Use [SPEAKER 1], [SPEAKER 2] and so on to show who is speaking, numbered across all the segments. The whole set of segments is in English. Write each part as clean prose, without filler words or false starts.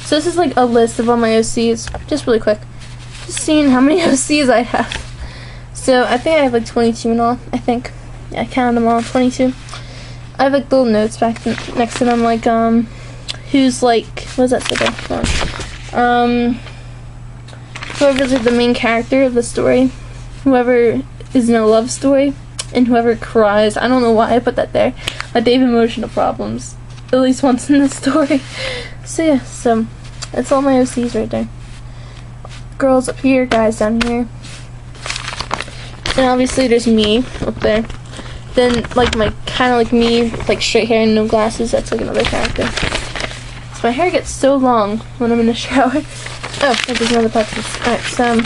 [SPEAKER 1] So this is like a list of all my OCs, just really quick. Just seeing how many OCs I have. So I think I have like 22 in all, I think. Yeah, I counted them all, 22. I have like little notes back next to them, like, who's like, what does that say there? Hold on. Whoever's like the main character of the story, whoever is in a love story, and whoever cries. I don't know why I put that there, but they have emotional problems at least once in the story. So yeah, so that's all my OCs right there. Girls up here, guys down here, and obviously there's me up there. Then like my kind of like me, like straight hair and no glasses. That's like another character. So my hair gets so long when I'm in the shower. Oh, there's another part. Alright, so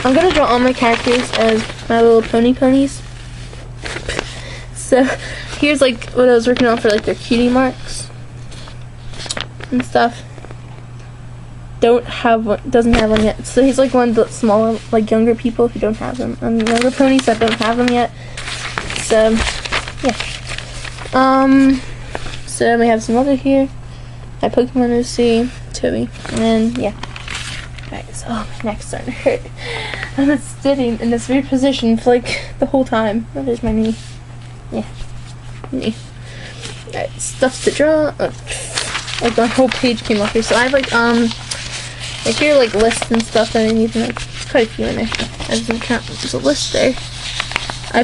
[SPEAKER 1] I'm gonna draw all my characters as My Little Pony ponies. So here's like what I was working on for like their cutie marks and stuff. Doesn't have one yet. So he's like one of the smaller, like younger people who don't have them. Younger ponies that don't have them yet. So yeah. So we have some other here. My Pokemon OC, Toby, and yeah. Alright, so my neck's starting to hurt. I'm just sitting in this weird position for like the whole time. Oh, there's my knee. Yeah, knee. Alright, stuff to draw. Like my whole page came off here. So I have like here like lists and stuff that I need to make. Quite a few in there. I doesn't count. There's a list there. I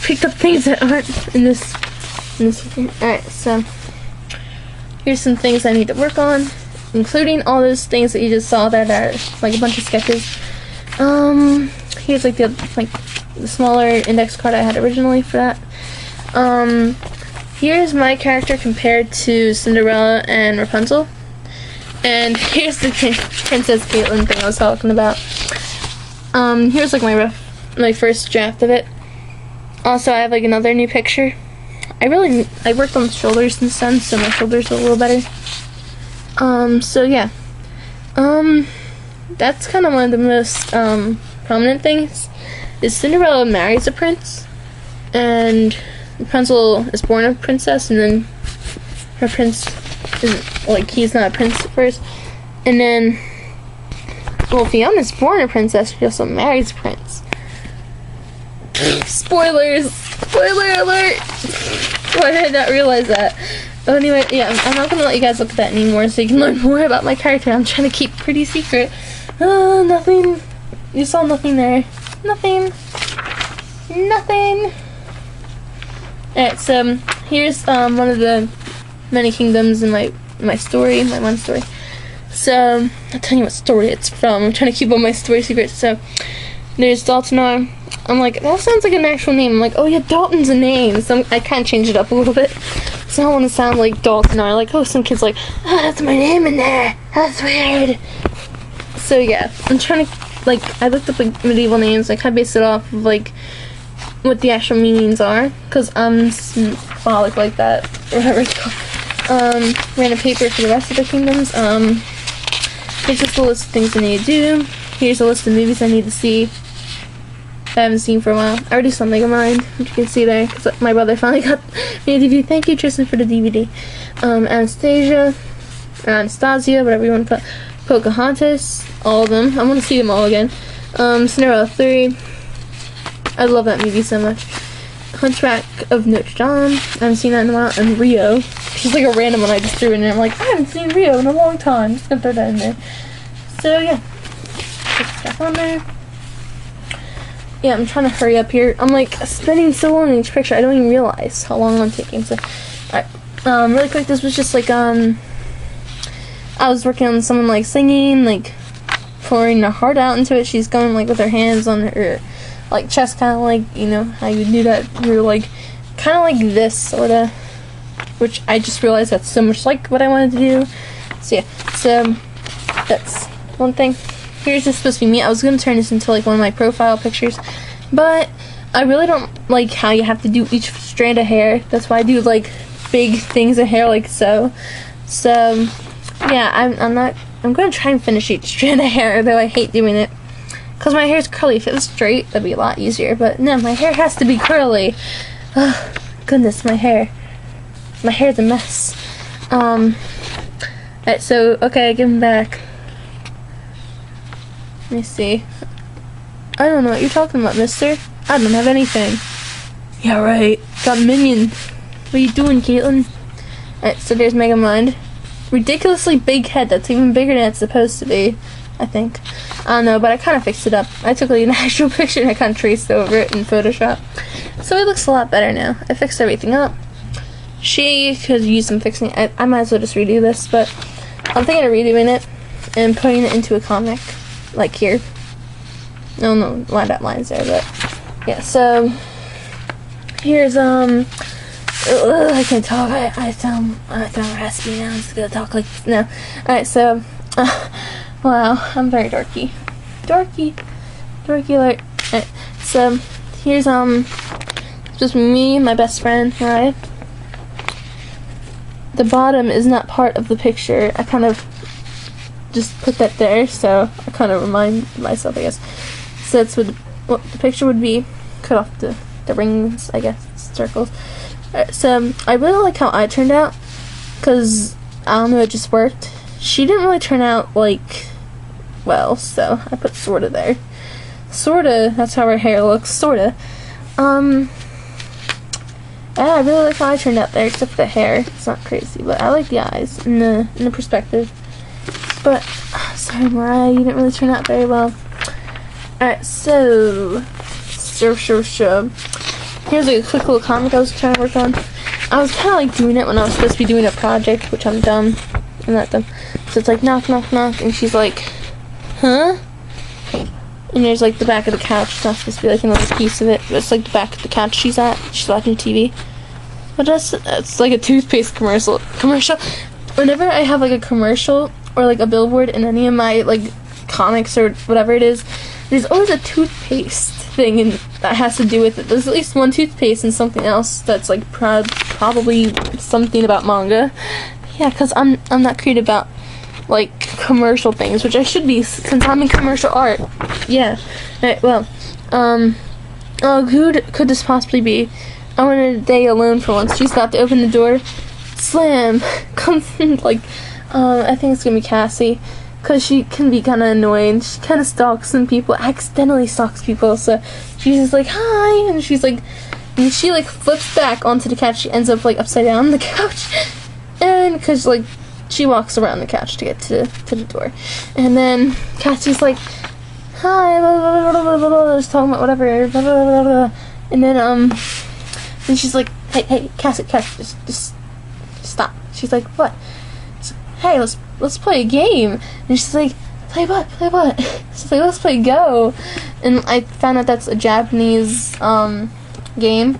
[SPEAKER 1] picked up things that aren't in this here. Alright, so here's some things I need to work on, including all those things that you just saw that are like a bunch of sketches. Here's like the smaller index card I had originally for that. Here's my character compared to Cinderella and Rapunzel. And here's the Princess Caitlin thing I was talking about. Here's like my first draft of it. Also, I have like another new picture. I worked on the shoulders since then, so my shoulders are a little better. So yeah. That's kind of one of the most prominent things. Is Cinderella marries a prince, and Rapunzel is born a princess, and then her prince isn't, like, he's not a prince at first. And then, well, Fiona's born a princess, she also marries a prince. Spoilers! Spoiler alert! Why did I not realize that? But anyway, yeah, I'm not gonna let you guys look at that anymore so you can learn more about my character. I'm trying to keep pretty secret. Nothing. You saw nothing there. Nothing. Nothing. Alright, so here's one of the many kingdoms in my story, my one story. So, I'll tell you what story it's from. I'm trying to keep all my story secrets. So, there's Daltonar. I'm like, that sounds like an actual name. I'm like, oh yeah, Dalton's a name. So I kind of changed it up a little bit. So I don't want to sound like Daltonar. Like, oh, some kid's like, oh, that's my name in there. That's weird. So yeah, I'm trying to, like, I looked up like medieval names. Like, I based it off of like what the actual meanings are, because I'm symbolic like that, or whatever it's called. Ran a paper for the rest of the kingdoms. Here's just a list of things I need to do. Here's a list of movies I need to see I haven't seen for a while. I already saw Megamind, which you can see there, because my brother finally got me a DVD. Thank you, Tristan, for the DVD. Anastasia, or Anastasia, whatever you want to put. Pocahontas, all of them. I want to see them all again. Cinderella 3. I love that movie so much. Hunchback of Notre Dame. I haven't seen that in a while. And Rio. She's like a random one I just threw in there. I'm like, I haven't seen Rio in a long time. Just gonna throw that in there. So yeah, put stuff on there. Yeah, I'm trying to hurry up here. I'm like spending so long in each picture, I don't even realize how long I'm taking. So, alright, really quick. This was just like I was working on someone like singing, like pouring her heart out into it. She's going like with her hands on her like chest, kind of like, you know how you do that. You're like kind of like this sort of, which I just realized that's so much like what I wanted to do. So yeah, so that's one thing. Here's just supposed to be me. I was going to turn this into like one of my profile pictures, but I really don't like how you have to do each strand of hair. That's why I do like big things of hair like so. So yeah, I'm going to try and finish each strand of hair, though I hate doing it because my hair is curly. If it was straight, that'd be a lot easier, but no, my hair has to be curly. Oh, goodness, my hair's a mess. Alright, so, okay, give him back. Let me see. I don't know what you're talking about, mister. I don't have anything. Yeah, right. Got Minion. What are you doing, Caitlin? Alright, so there's Megamind. Ridiculously big head. That's even bigger than it's supposed to be, I think. I don't know, but I kind of fixed it up. I took like an actual picture and I kind of traced over it in Photoshop. So it looks a lot better now. I fixed everything up. She could use some fixing. I might as well just redo this, but I'm thinking of redoing it and putting it into a comic. Like here. No, lined up lines there, but yeah, so here's I can't talk. I sound raspy now. I'm just gonna talk like this now. Alright, so wow, I'm very dorky alert. Alright, so here's just me and my best friend, right? The bottom is not part of the picture. I kind of just put that there, so I kind of remind myself, I guess. So that's what the picture would be. Cut off the rings, I guess, circles. So I really like how I turned out, because I don't know, it just worked. She didn't really turn out like well, so I put sorta there. Sorta, that's how her hair looks, sorta. Yeah, I really like how I turned out there, except for the hair. It's not crazy, but I like the eyes and the perspective. But sorry, Mariah, you didn't really turn out very well. Alright, so here's like a quick little comic I was trying to work on. I was kind of like doing it when I was supposed to be doing a project, which I'm dumb. I'm not dumb. So it's like knock, knock, knock, and she's like, huh? And there's like the back of the couch. It's not supposed to be like another piece of it, but it's like the back of the couch she's at. She's watching TV. But that's like a toothpaste commercial. Whenever I have like a commercial or like a billboard in any of my like comics or whatever it is, there's always a toothpaste thing and that has to do with it. There's at least one toothpaste and something else that's like probably something about manga. Yeah, because I'm not creative about like commercial things, which I should be since I'm in commercial art. Yeah. Alright, well, oh, who could this possibly be? I wanted a day alone for once. She's about to open the door. Slam! Comes in, like, I think it's gonna be Cassie. Because she can be kind of annoying. She kind of stalks some people, accidentally stalks people, so she's just like, hi! And she's like, and she like flips back onto the couch. She ends up like upside down on the couch. And because like, she walks around the couch to get to the door. And then Cassie's like, hi, blah, blah, blah, blah, blah, blah, just talking about whatever, blah, blah, blah, blah. And then she's like, hey, Cassie, just stop. She's like, what? She's like, hey, let's play a game. And she's like, play what? She's like, let's play Go. And I found out that's a Japanese game,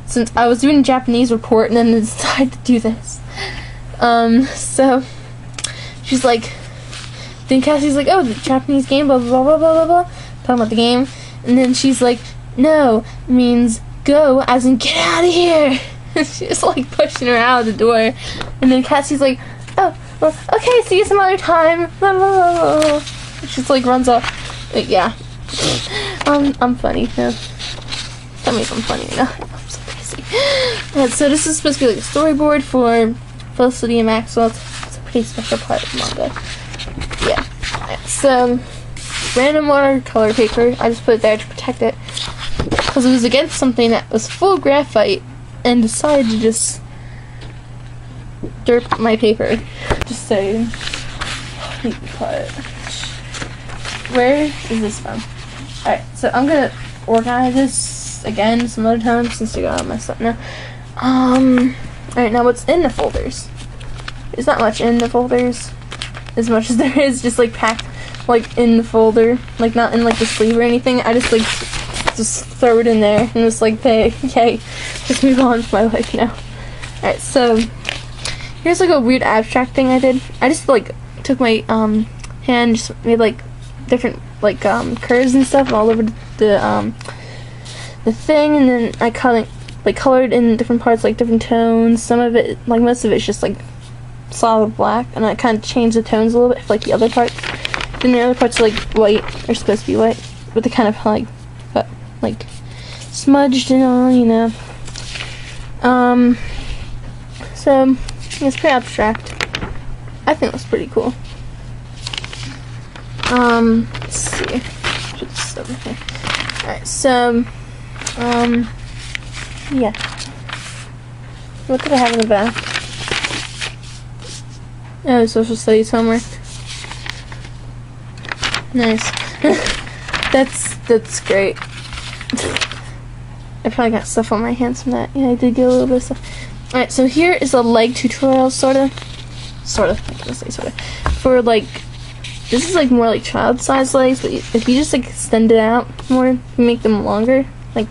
[SPEAKER 1] since I was doing a Japanese report and then decided to do this. So she's like, then Cassie's like, oh, the Japanese game, blah, blah, blah, blah, blah, blah, talking about the game. And then she's like, no, it means go, as in get out of here. She's like pushing her out of the door. And then Cassie's like, oh, well, okay, see you some other time. Blah, blah, blah, blah. She's like runs off. But yeah. I'm funny. No. Tell me if I'm funny or not. I'm so crazy. So this is supposed to be like a storyboard for Felicity and Maxwell. It's a pretty special part of the manga. Yeah. So random watercolor paper. I just put it there to protect it because it was against something that was full of graphite, and decided to just derp my paper. Just saying. Where is this from? Alright, so I'm gonna organize this again some other time since I got all messed up now. Alright, now what's in the folders? There's not much in the folders. As much as there is just like packed like in the folder. Like not in like the sleeve or anything. I just like just throw it in there and it's like, hey, okay, just move on with my life now. Alright, so here's like a weird abstract thing I did. I just like took my hand, just made like different like curves and stuff all over the thing, and then I colored in different parts, like different tones. Some of it, like most of it's just like solid black, and I kind of changed the tones a little bit for like the other parts. Then the other parts are like white, are supposed to be white, but they kind of like smudged and all, you know. So it's pretty abstract. I think that's pretty cool. Let's see. Put this over here. Alright, so, yeah. What did I have in the back? Oh, social studies homework. Nice. That's great. I probably got stuff on my hands from that. Yeah, I did get a little bit of stuff. Alright, so here is a leg tutorial, sorta. I can't say sorta. For like, this is like more like child size legs, but if you just like extend it out more, you make them longer, like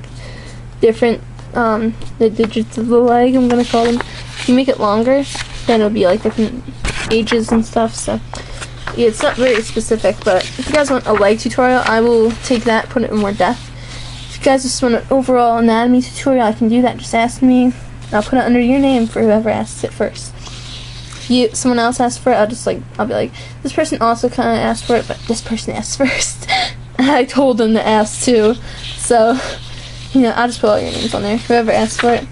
[SPEAKER 1] different, the digits of the leg, I'm gonna call them. If you make it longer, then it'll be like different ages and stuff, so. Yeah, it's not very specific, but if you guys want a leg tutorial, I will take that, put it in more depth. If you guys just want an overall anatomy tutorial, I can do that. Just ask me. I'll put it under your name for whoever asks it first. If someone else asks for it, I'll be like, this person also kind of asked for it, but this person asked first. I told them to ask too, so I'll just put all your names on there. Whoever asks for it.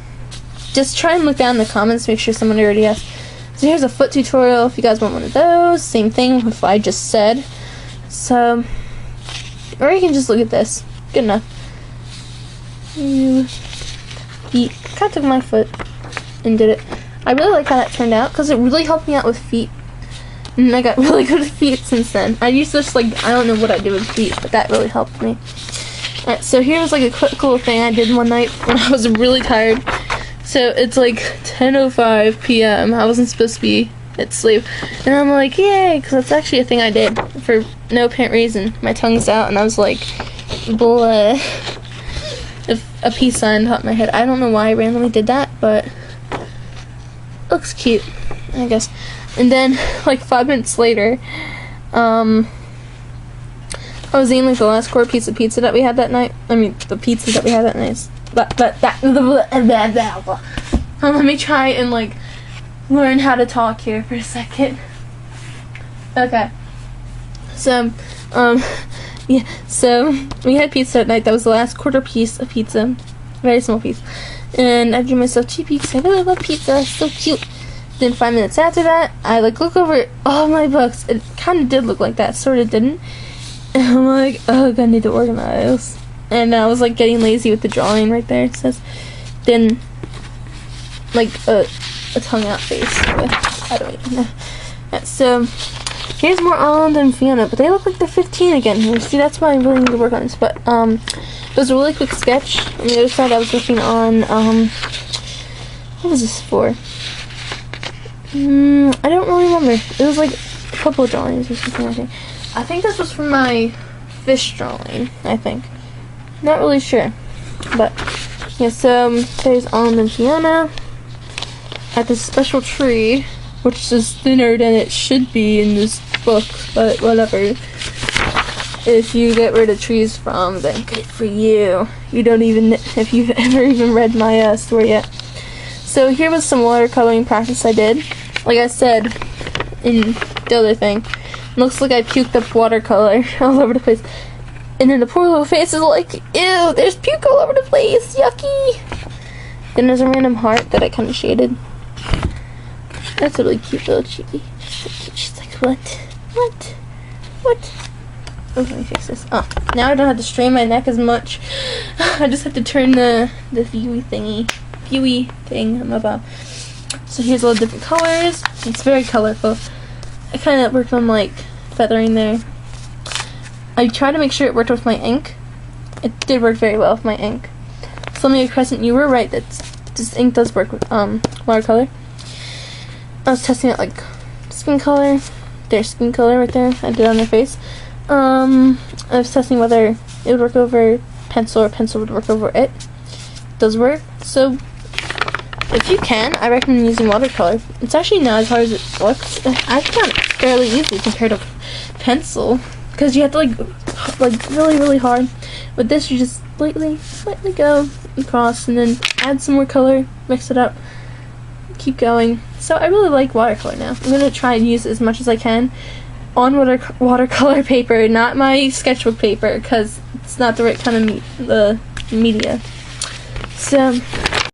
[SPEAKER 1] Just try and look down in the comments, make sure someone already asked. So here's a foot tutorial if you guys want one of those. Same thing with what I just said. So, or you can just look at this. Good enough. Feet. Kind of took my foot and did it. I really like how that turned out because it really helped me out with feet. And I got really good at feet since then. I used to just I don't know what I did with feet, but that really helped me. Alright, so here's like a quick little thing I did one night when I was really tired. So it's like 10:05 p.m. I wasn't supposed to be at sleep. And I'm like, yay, because that's actually a thing I did for no apparent reason. My tongue's out and I was like, bleh. A peace sign popped in my head. I don't know why I randomly did that, but it looks cute, I guess. And then, like 5 minutes later, I was eating like the last core piece of pizza that we had that night. I mean, the pizza that we had that night. Let me try and like learn how to talk here for a second. Okay. So, yeah. So we had pizza that night. That was the last quarter piece of pizza, very small piece. And I drew myself cheapy because I really love pizza. It's so cute. Then 5 minutes after that, I like look over all my books. It kind of did look like that, sort of didn't. And I'm like, oh, I need to organize. And I was like getting lazy with the drawing right there. It says, then like a tongue out face. I don't even know. Yeah, so here's more Almond and Fiona, but they look like they're 15 again here. See, that's why I really need to work on this. But it was a really quick sketch. On the other side, I was working on what was this for? I don't really remember. It was like a couple of drawings or something. I think this was for my fish drawing. I think. Not really sure, but yeah. So there's Almond and Fiona at this special tree, which is thinner than it should be in this book, but whatever. If you get rid of trees from, then good for you. You don't even, if you've ever even read my story yet. So here was some watercoloring practice I did. Like I said in the other thing, it looks like I puked up watercolor all over the place. And then the poor little face is like, ew, there's puke all over the place, yucky. Then there's a random heart that I kind of shaded. That's a really cute little cheeky. She's like, what? Oh, let me fix this. Oh, now I don't have to strain my neck as much. I just have to turn the viewy thing on my bob. So here's all the different colors. It's very colorful. I kind of worked on like feathering there. I tried to make sure it worked with my ink. It did work very well with my ink. So let me Crescent, you were right that this ink does work with watercolor. I was testing out like skin color, their skin color right there. I did it on their face. I was testing whether it would work over pencil or pencil would work over it. It does work. So if you can, I recommend using watercolor. It's actually not as hard as it looks. I found it fairly easy compared to pencil. Because you have to like really hard. With this, you just slightly go across and then add some more color, mix it up, keep going. So I really like watercolor now. I'm gonna try and use it as much as I can on watercolor paper, not my sketchbook paper, because it's not the right kind of media. So